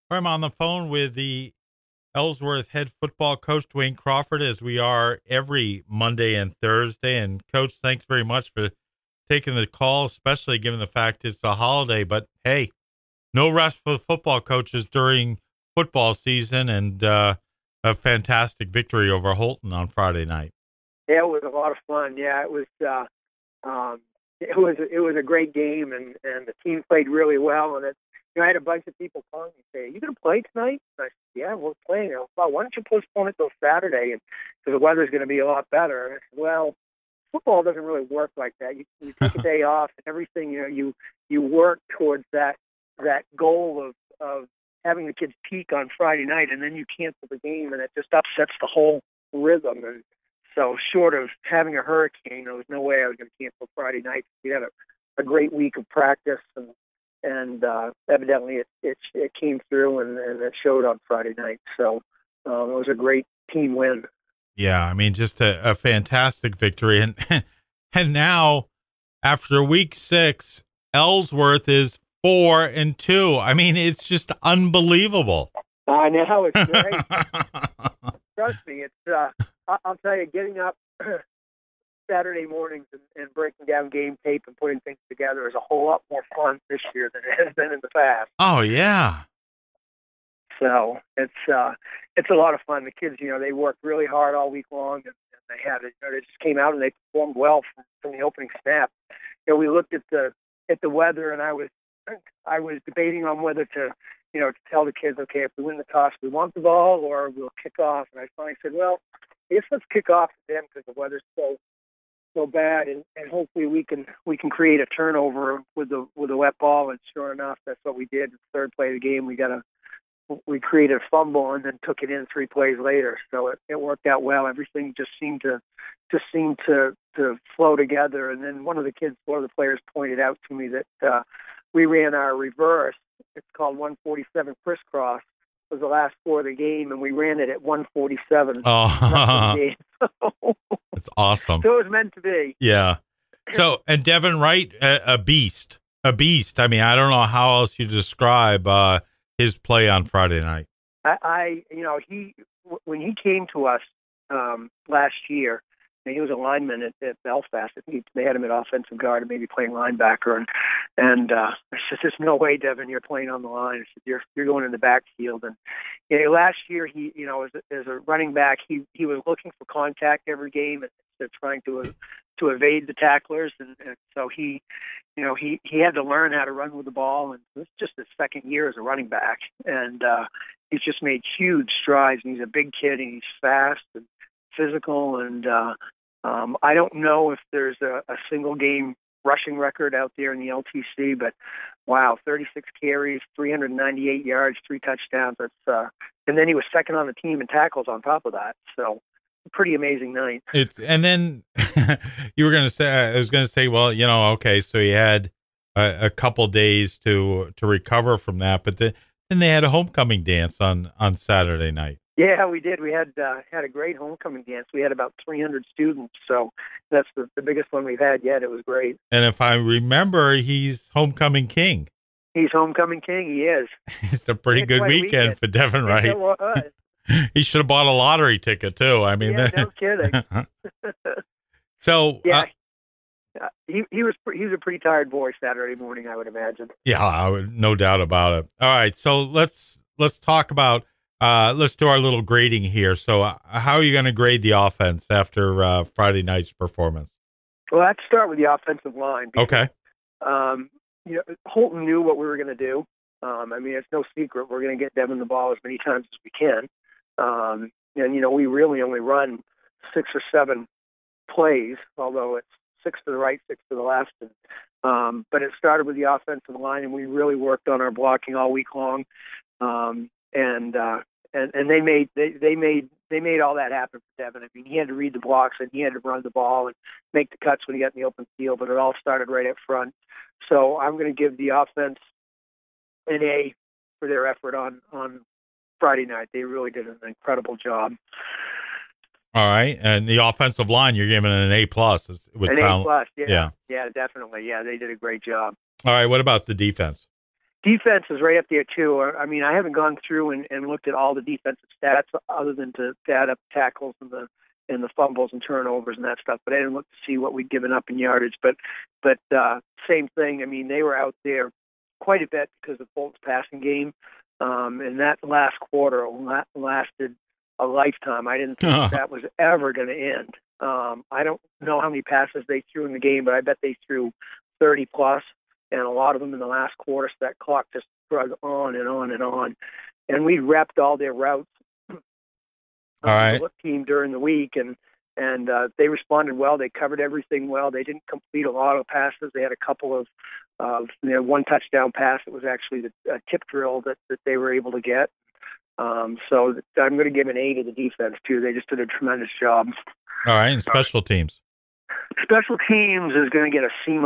I'm on the phone with the Ellsworth head football coach, Duane Crawford, as we are every Monday and Thursday. And, Coach, thanks very much for taking the call, especially given the fact it's a holiday. But, hey, no rest for the football coaches during football season, and a fantastic victory over Houlton on Friday night. Yeah, it was a lot of fun. Yeah, it was a great game, and the team played really well. And I had a bunch of people calling me saying, "Are you going to play tonight?" And I said, "Yeah, we're playing." Well, why don't you postpone it till Saturday? And because the weather's going to be a lot better. And I said, "Well, football doesn't really work like that. You take a day off, and everything. You work towards that goal of having the kids peak on Friday night, and then you cancel the game, and it just upsets the whole rhythm." And so, short of having a hurricane, there was no way I was going to cancel Friday night. We had a great week of practice, and evidently it came through, and it showed on Friday night. So it was a great team win. Yeah, I mean, just a fantastic victory. And now, after week 6, Ellsworth is 4-2. I mean, it's just unbelievable. I know, it's great. Trust me, it's I'll tell you, getting up Saturday mornings and breaking down game tape and putting things together is a whole lot more fun this year than it has been in the past. Oh, yeah. So it's a lot of fun. The kids, they worked really hard all week long, and they just came out and they performed well from the opening snap. We looked at the weather, and I was debating on whether to tell the kids, okay, if we win the toss, we want the ball or we'll kick off. And I finally said, well, I guess let's kick off to them because the weather's so bad, and hopefully we can create a turnover with the wet ball. And sure enough, that's what we did. The third play of the game, we created a fumble and then took it in 3 plays later. So it worked out well. Everything just seemed to flow together. And then one of the players pointed out to me that we ran our reverse. It's called 147 crisscross. It was the last 4 of the game, and we ran it at 147. Oh, that's awesome. So it was meant to be. Yeah. So, and Devin Wright, a beast. I mean, I don't know how else you describe his play on Friday night. When he came to us last year, he was a lineman at Belfast. They had him at offensive guard and maybe playing linebacker. And I said, "There's no way, Devin, you're playing on the line." I said, "You're going in the backfield." And last year, he as a running back, he was looking for contact every game and trying to evade the tacklers. And so he had to learn how to run with the ball. And it's just his second year as a running back, and he's just made huge strides. And he's a big kid, and he's fast and physical, and I don't know if there's a single game rushing record out there in the LTC, but wow, 36 carries, 398 yards, 3 touchdowns. And then he was second on the team in tackles on top of that. So a pretty amazing night. And then I was going to say, well, okay, so he had a couple days to recover from that, but then they had a homecoming dance on Saturday night. Yeah, we did. We had a great homecoming dance. We had about 300 students, so that's the biggest one we've had yet. It was great. And if I remember, he's homecoming king. He's homecoming king. He is. It's a pretty good weekend for Devin Wright. It was. He should have bought a lottery ticket too. I mean, yeah, no kidding. So yeah, he was a pretty tired boy Saturday morning, I would imagine. Yeah, no doubt about it. All right, so let's talk about. Let's do our little grading here. So how are you going to grade the offense after Friday night's performance? Well, let's start with the offensive line. Okay. Houlton knew what we were going to do. I mean, it's no secret. We're going to get Devin the ball as many times as we can. And, we really only run 6 or 7 plays, although it's 6 to the right, 6 to the left. But it started with the offensive line, and we really worked on our blocking all week long. And they made all that happen for Devin. I mean, he had to read the blocks and he had to run the ball and make the cuts when he got in the open field, but it all started right up front. So I'm going to give the offense an A for their effort on Friday night. They really did an incredible job. All right, and the offensive line, you're giving it an A+. An A+, yeah, definitely. Yeah, they did a great job. All right, what about the defense? Defense is right up there too. I mean, I haven't gone through and looked at all the defensive stats other than to add up tackles and the fumbles and turnovers and that stuff. But I didn't look to see what we'd given up in yardage. But same thing. I mean, they were out there quite a bit because of Houlton's passing game, and that last quarter lasted a lifetime. I didn't think that was ever going to end. I don't know how many passes they threw in the game, but I bet they threw 30 plus. And a lot of them in the last quarter, so that clock just drug on and on and on. And we repped all their routes all right. the team during the week, and they responded well. They covered everything well. They didn't complete a lot of passes. They had a couple of one touchdown pass. It was actually the tip drill that they were able to get. So I'm going to give an A to the defense, too. They just did a tremendous job. All right, and special teams? Special teams is going to get a C-.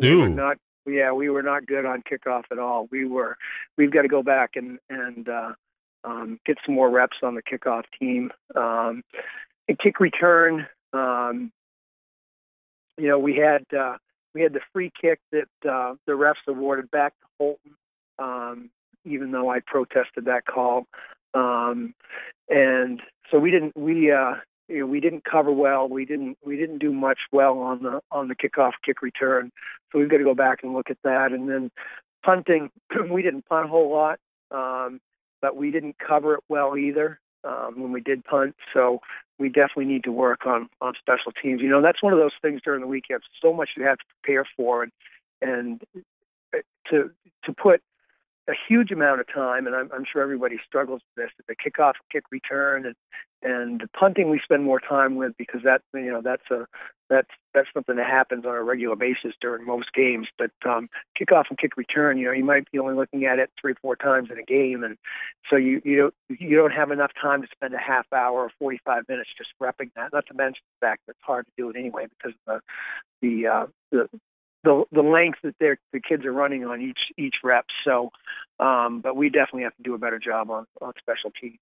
Ooh. We were not good on kickoff at all. We've got to go back and get some more reps on the kickoff team. And kick return, we had the free kick that the refs awarded back to Houlton, even though I protested that call. And so we didn't cover well. We didn't do much well on the kickoff kick return. So we've got to go back and look at that. And then punting, we didn't punt a whole lot, but we didn't cover it well either when we did punt. So we definitely need to work on special teams. That's one of those things during the weekend. So much you have to prepare for, and to put a huge amount of time, and I'm sure everybody struggles with this, the kickoff, kick return, and the punting we spend more time with because that's something that happens on a regular basis during most games. But kickoff and kick return, you might be only looking at it 3 or 4 times in a game, and so you don't have enough time to spend a half hour or 45 minutes just repping that. Not to mention the fact that it's hard to do it anyway because of the length that the kids are running on each rep. So, but we definitely have to do a better job on special teams.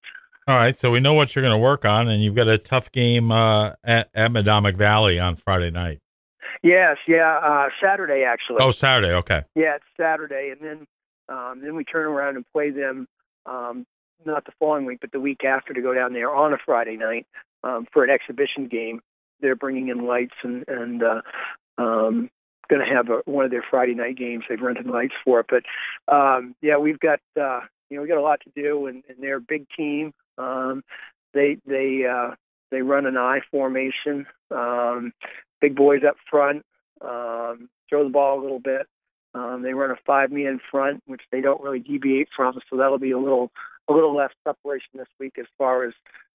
All right, so we know what you're going to work on, and you've got a tough game at Madomic Valley on Friday night. Yes, Saturday actually. Oh, Saturday, okay. Yeah, it's Saturday, and then we turn around and play them not the following week, but the week after to go down there on a Friday night for an exhibition game. They're bringing in lights and going to have one of their Friday night games. They've rented lights for it, but we've got we got a lot to do, and they're a big team. They run an I formation. Big boys up front, throw the ball a little bit. They run a 5-man front, which they don't really deviate from. So that'll be a little less preparation this week as far as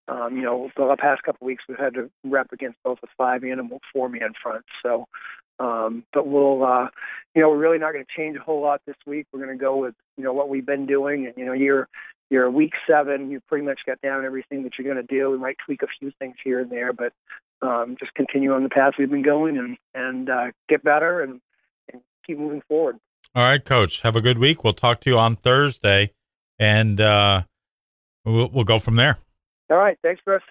the past couple of weeks we've had to rep against both a 5-man and 4-man front. So, but we'll we're really not going to change a whole lot this week. We're going to go with what we've been doing, and you're week 7. You pretty much got down everything that you're going to do. We might tweak a few things here and there, but just continue on the path we've been going and get better and keep moving forward. All right, Coach. Have a good week. We'll talk to you on Thursday, and we'll go from there. All right. Thanks, Chris.